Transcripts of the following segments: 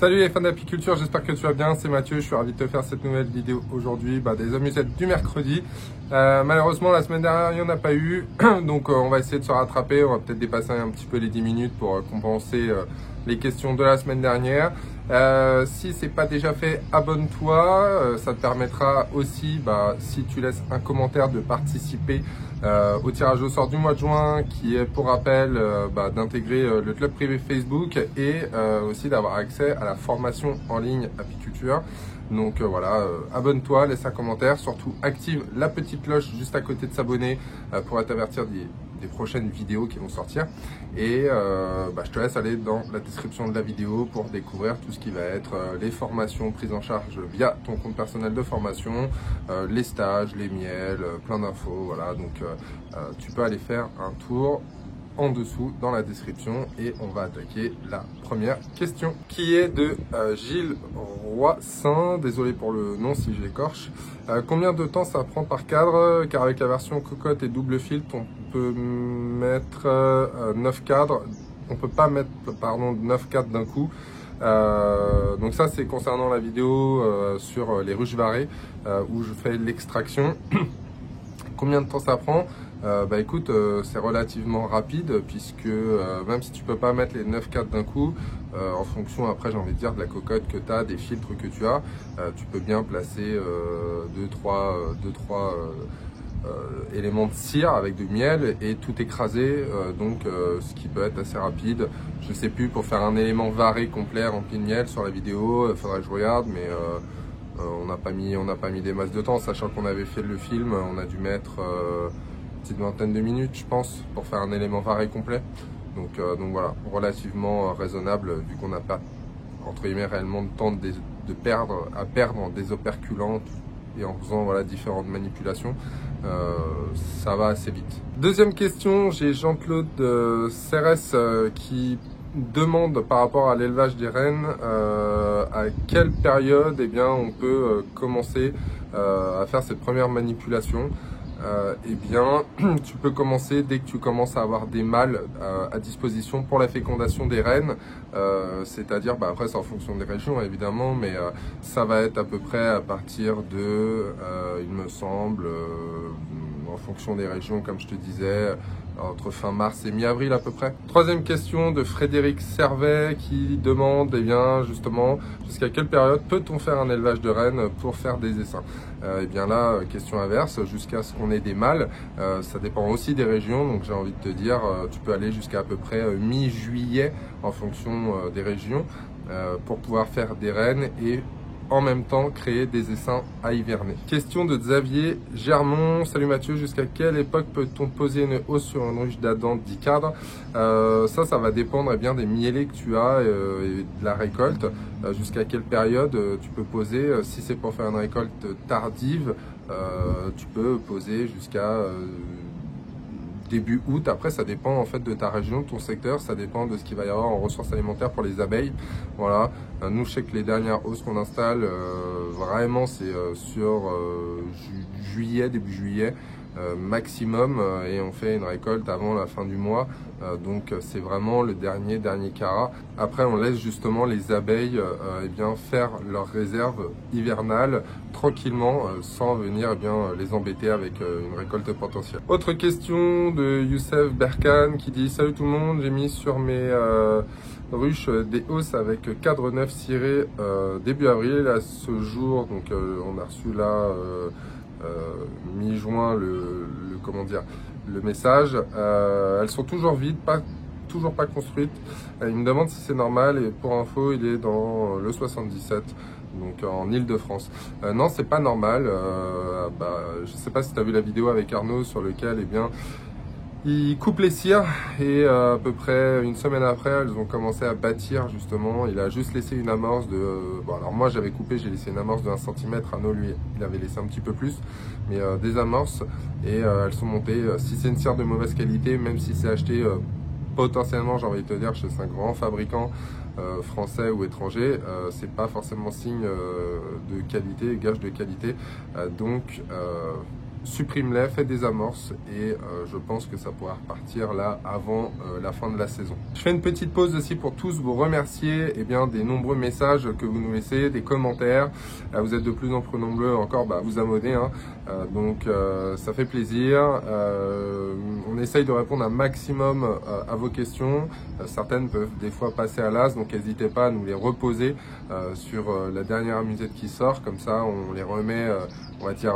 Salut les fans d'apiculture, j'espère que tu vas bien, c'est Mathieu, je suis ravi de te faire cette nouvelle vidéo aujourd'hui, des amusettes du mercredi. Malheureusement la semaine dernière il n'y en a pas eu, donc on va essayer de se rattraper, on va peut-être dépasser un petit peu les 10 minutes pour compenser les questions de la semaine dernière. Si c'est pas déjà fait, abonne-toi, ça te permettra aussi, si tu laisses un commentaire, de participer au tirage au sort du mois de juin, qui est pour rappel d'intégrer le club privé Facebook et aussi d'avoir accès à la formation en ligne apiculture. Donc voilà, abonne-toi, laisse un commentaire, surtout active la petite cloche juste à côté de s'abonner pour être averti des prochaines vidéos qui vont sortir. Et je te laisse aller dans la description de la vidéo pour découvrir tout ce qui va être les formations prises en charge via ton compte personnel de formation, les stages, les miels, plein d'infos. Voilà, donc tu peux aller faire un tour en dessous dans la description et on va attaquer la première question qui est de Gilles Roissin, désolé pour le nom si je l'écorche. Combien de temps ça prend par cadre, car avec la version cocotte et double filtre on peut mettre 9 cadres, on peut pas mettre 9 cadres d'un coup. Donc ça c'est concernant la vidéo sur les ruches varées où je fais l'extraction. Combien de temps ça prend? Écoute, c'est relativement rapide puisque même si tu peux pas mettre les 9 cadres d'un coup, en fonction après j'ai envie de dire de la cocotte que tu as, des filtres que tu as, tu peux bien placer 2-3 éléments de cire avec du miel et tout écraser, ce qui peut être assez rapide. Je sais plus, pour faire un élément varé complet rempli de miel sur la vidéo, il faudrait que je regarde, mais on n'a pas mis des masses de temps, sachant qu'on avait fait le film, on a dû mettre une petite vingtaine de minutes je pense pour faire un élément varé complet. Donc voilà, relativement raisonnable vu qu'on n'a pas entre guillemets réellement de temps de perdre des operculantes et en faisant différentes manipulations. Ça va assez vite. Deuxième question, j'ai Jean-Claude CRS qui demande par rapport à l'élevage des rennes, à quelle période on peut commencer à faire cette première manipulation. Tu peux commencer dès que tu commences à avoir des mâles à disposition pour la fécondation des rennes, c'est-à-dire après c'est en fonction des régions évidemment, mais ça va être à peu près à partir de, il me semble, en fonction des régions comme je te disais, entre fin mars et mi-avril à peu près. Troisième question de Frédéric Servet qui demande justement jusqu'à quelle période peut-on faire un élevage de rennes pour faire des essaims. Question inverse, jusqu'à ce qu'on ait des mâles. Ça dépend aussi des régions, donc j'ai envie de te dire, tu peux aller jusqu'à peu près mi-juillet en fonction des régions pour pouvoir faire des rennes et en même temps créer des essaims à hiverner. Question de Xavier Germont. Salut Mathieu, jusqu'à quelle époque peut-on poser une hausse sur une ruche d'Adam 10 cadres? Ça va dépendre des mielés que tu as et de la récolte. Jusqu'à quelle période tu peux poser. Si c'est pour faire une récolte tardive, tu peux poser jusqu'à début août. Après ça dépend en fait de ta région, de ton secteur, ça dépend de ce qu'il va y avoir en ressources alimentaires pour les abeilles. Voilà, nous je sais que les dernières hausses qu'on installe vraiment c'est sur juillet, début juillet maximum, et on fait une récolte avant la fin du mois, donc c'est vraiment le dernier carat. Après on laisse justement les abeilles faire leurs réserves hivernales tranquillement, sans venir les embêter avec une récolte potentielle. Autre question de Youssef Berkan qui dit: salut tout le monde, j'ai mis sur mes ruches des hausses avec cadre neuf ciré début avril. À ce jour, donc on a reçu là mi-juin le message. Elles sont toujours vides, toujours pas construites. Il me demande si c'est normal, et pour info il est dans le 77, donc en Île-de-France. Non, c'est pas normal. Je sais pas si tu as vu la vidéo avec Arnaud sur lequel il coupe les cires, et à peu près une semaine après elles ont commencé à bâtir justement. Il a juste laissé une amorce de alors moi j'avais coupé, j'ai laissé une amorce de 1 cm, Arnaud lui il avait laissé un petit peu plus, mais des amorces, et elles sont montées. Si c'est une cire de mauvaise qualité, même si c'est acheté potentiellement, j'ai envie de te dire, chez un grand fabricant français ou étranger, c'est pas forcément signe de qualité, gage de qualité. supprime-les, fais des amorces et je pense que ça pourra repartir là avant la fin de la saison. Je fais une petite pause aussi pour tous vous remercier des nombreux messages que vous nous laissez, des commentaires. Vous êtes de plus en plus nombreux encore à vous abonner, donc ça fait plaisir. On essaye de répondre un maximum à vos questions. Certaines peuvent des fois passer à l'as, donc n'hésitez pas à nous les reposer sur la dernière musette qui sort, comme ça on les remet, on va dire,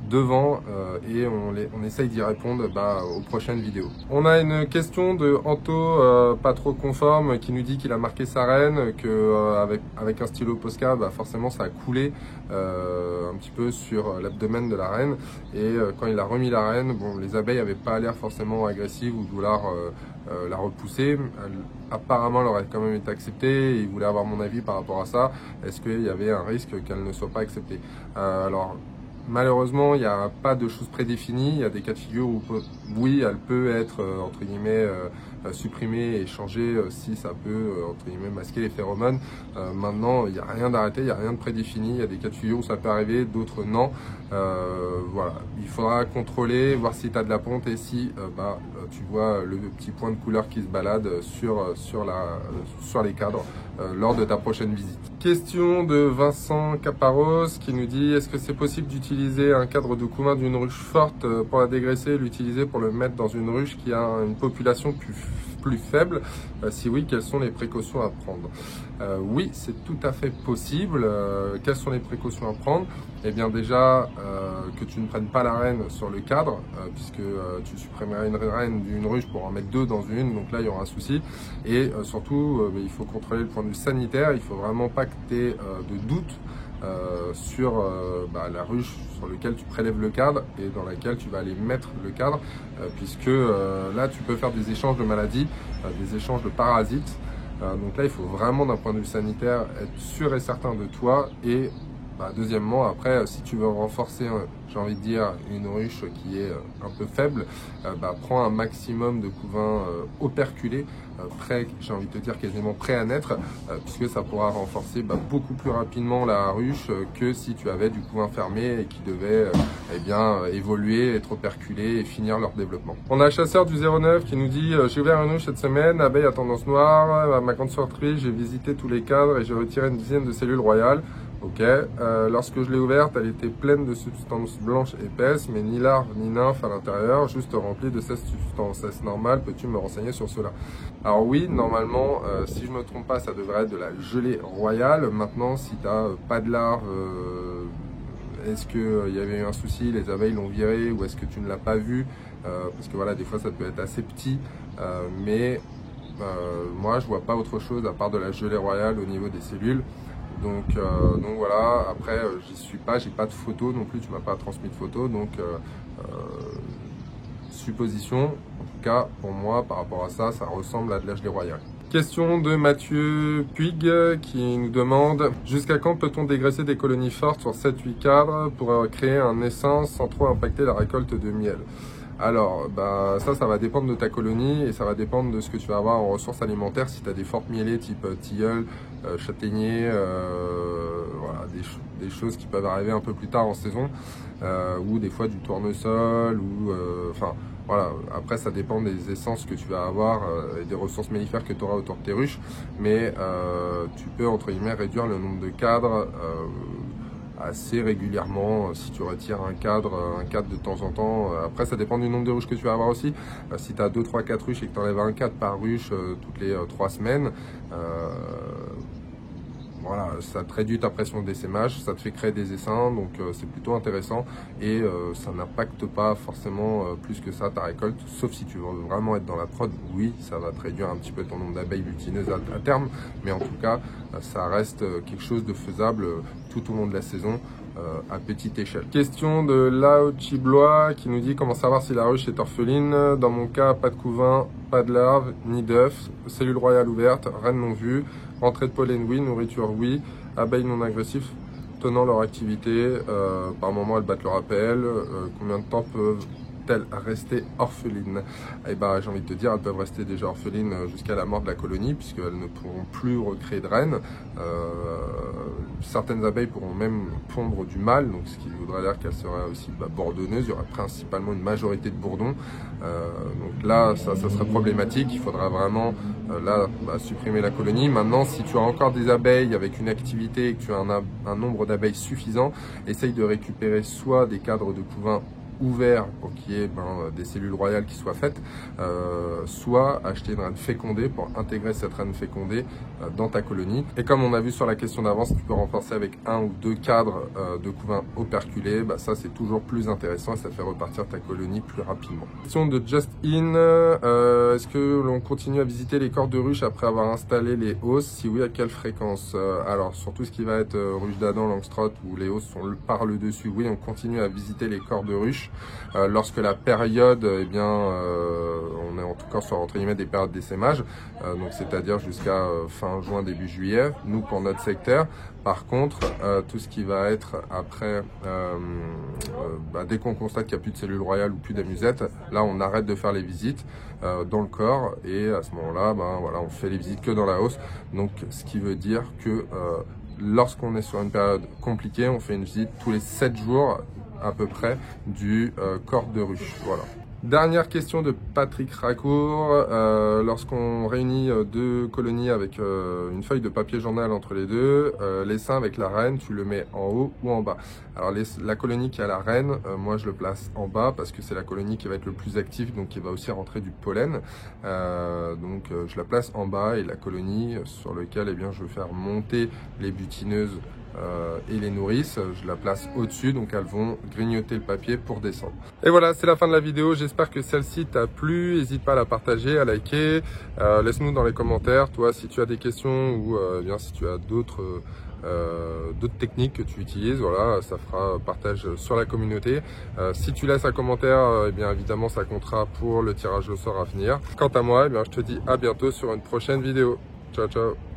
devant et on essaye d'y répondre aux prochaines vidéos. On a une question de Anto, pas trop conforme, qui nous dit qu'il a marqué sa reine, que avec un stylo Posca, forcément ça a coulé un petit peu sur l'abdomen de la reine, et quand il a remis la reine, bon, les abeilles n'avaient pas l'air forcément agressives ou de vouloir la repousser. Apparemment elle aurait quand même été acceptée, et il voulait avoir mon avis par rapport à ça. Est-ce qu'il y avait un risque qu'elle ne soit pas acceptée? Alors malheureusement, il n'y a pas de choses prédéfinies. Il y a des cas de figure où, oui, elle peut être, entre guillemets, supprimée et changée si ça peut, entre guillemets, masquer les phéromones. Maintenant, il n'y a rien d'arrêté, il n'y a rien de prédéfini. Il y a des cas de figure où ça peut arriver, d'autres non. Voilà, il faudra contrôler, voir si tu as de la ponte et si tu vois le petit point de couleur qui se balade sur les cadres lors de ta prochaine visite. Question de Vincent Caparros qui nous dit: est-ce que c'est possible d'utiliser un cadre de couvain d'une ruche forte pour la dégraisser et l'utiliser pour le mettre dans une ruche qui a une population plus faible? Si oui, quelles sont les précautions à prendre? Oui, c'est tout à fait possible. Quelles sont les précautions à prendre? Eh bien déjà, que tu ne prennes pas la reine sur le cadre, puisque tu supprimerais une reine d'une ruche pour en mettre deux dans une, donc là il y aura un souci. Et surtout, il faut contrôler le point de vue sanitaire. Il faut vraiment pas que tu aies de doute sur la ruche sur laquelle tu prélèves le cadre et dans laquelle tu vas aller mettre le cadre, puisque là tu peux faire des échanges de maladies, des échanges de parasites. Donc là il faut vraiment, d'un point de vue sanitaire, être sûr et certain de toi. Et deuxièmement, après, si tu veux renforcer, j'ai envie de dire, une ruche qui est un peu faible, prends un maximum de couvain operculé, prêt, j'ai envie de te dire quasiment prêt à naître, puisque ça pourra renforcer beaucoup plus rapidement la ruche que si tu avais du couvain fermé et qui devait évoluer, être operculé et finir leur développement. On a Chasseur du 09 qui nous dit: j'ai ouvert une ruche cette semaine, abeille à tendance noire, à ma grande surprise, j'ai visité tous les cadres et j'ai retiré une dizaine de cellules royales. Ok, lorsque je l'ai ouverte, elle était pleine de substances blanches épaisses, mais ni larves ni nymphes à l'intérieur, juste remplie de cette substance. Est-ce normal? Peux-tu me renseigner sur cela? Alors oui, normalement, si je me trompe pas, ça devrait être de la gelée royale. Maintenant, si tu n'as pas de larves, est-ce qu'il y avait eu un souci, les abeilles l'ont viré, ou est-ce que tu ne l'as pas vu? Parce que voilà, des fois ça peut être assez petit, mais moi je vois pas autre chose à part de la gelée royale au niveau des cellules. Donc voilà, après j'y suis pas, j'ai pas de photos non plus, tu m'as pas transmis de photos, donc supposition, en tout cas pour moi par rapport à ça, ça ressemble à de la gelée royale. Question de Mathieu Puig qui nous demande: jusqu'à quand peut-on dégraisser des colonies fortes sur 7-8 cadres pour créer un essaim sans trop impacter la récolte de miel? Alors, ça va dépendre de ta colonie et ça va dépendre de ce que tu vas avoir en ressources alimentaires. Si tu as des fortes mielées type tilleul, châtaignier, voilà, des choses qui peuvent arriver un peu plus tard en saison, ou des fois du tournesol, ou enfin voilà. Après, ça dépend des essences que tu vas avoir et des ressources mellifères que tu auras autour de tes ruches, mais tu peux, entre guillemets, réduire le nombre de cadres assez régulièrement si tu retires un cadre de temps en temps. Après, ça dépend du nombre de ruches que tu vas avoir aussi. Si tu as 2, 3, 4 ruches et que tu enlèves un cadre par ruche toutes les 3 semaines, voilà, ça te réduit ta pression d'essaimage, ça te fait créer des essaims, donc c'est plutôt intéressant et ça n'impacte pas forcément plus que ça ta récolte, sauf si tu veux vraiment être dans la prod. Oui, ça va te réduire un petit peu ton nombre d'abeilles butineuses à terme, mais en tout cas, ça reste quelque chose de faisable tout au long de la saison à petite échelle. Question de Lao Chiblois qui nous dit: comment savoir si la ruche est orpheline? Dans mon cas, pas de couvain, pas de larves, ni d'œufs, cellules royales ouvertes, reine non vue, rentrée de pollen oui, nourriture oui, abeilles non agressives tenant leur activité, par moment elles battent leur appel, combien de temps peuvent-elles rester orphelines? Eh ben, j'ai envie de te dire, elles peuvent rester déjà orphelines jusqu'à la mort de la colonie, puisqu'elles ne pourront plus recréer de reines. certaines abeilles pourront même pondre du mâle, donc ce qui voudrait dire qu'elles seraient aussi bourdonneuses. Il y aurait principalement une majorité de bourdons. Donc là, ça serait problématique. Il faudra vraiment supprimer la colonie. Maintenant, si tu as encore des abeilles avec une activité et que tu as un nombre d'abeilles suffisant, essaye de récupérer soit des cadres de couvain ouverts pour qu'il y ait des cellules royales qui soient faites, soit acheter une reine fécondée pour intégrer cette reine fécondée dans ta colonie. Et comme on a vu sur la question d'avance, tu peux renforcer avec 1 ou 2 cadres de couvain operculés. Ça c'est toujours plus intéressant et ça fait repartir ta colonie plus rapidement. Question de Just In, est-ce que l'on continue à visiter les corps de ruche après avoir installé les hausses? Si oui, à quelle fréquence? Alors sur tout ce qui va être ruche d'Adam, Langstroth, où les hausses sont par le dessus, oui, on continue à visiter les corps de ruche. Lorsque la période, on est en tout cas sur entre guillemets des périodes d'essaimage, donc c'est-à-dire jusqu'à fin juin, début juillet, nous pour notre secteur. Par contre, tout ce qui va être après, dès qu'on constate qu'il n'y a plus de cellules royales ou plus d'amusettes, là on arrête de faire les visites dans le corps et à ce moment-là, on fait les visites que dans la hausse. Donc ce qui veut dire que lorsqu'on est sur une période compliquée, on fait une visite tous les 7 jours à peu près du corps de ruche. Voilà. Dernière question de Patrick Racour. Lorsqu'on réunit 2 colonies avec une feuille de papier journal entre les deux, l'essaim avec la reine, tu le mets en haut ou en bas? Alors la colonie qui a la reine, moi je le place en bas parce que c'est la colonie qui va être le plus active, donc qui va aussi rentrer du pollen. Donc je la place en bas, et la colonie sur laquelle je vais faire monter les butineuses et les nourrices, je la place au-dessus, donc elles vont grignoter le papier pour descendre. Et voilà, c'est la fin de la vidéo. J'espère que celle-ci t'a plu. N'hésite pas à la partager, à liker. Laisse-nous dans les commentaires, toi, si tu as des questions ou si tu as d'autres techniques que tu utilises. Voilà, ça fera partage sur la communauté. Si tu laisses un commentaire, évidemment, ça comptera pour le tirage au sort à venir. Quant à moi, je te dis à bientôt sur une prochaine vidéo. Ciao, ciao.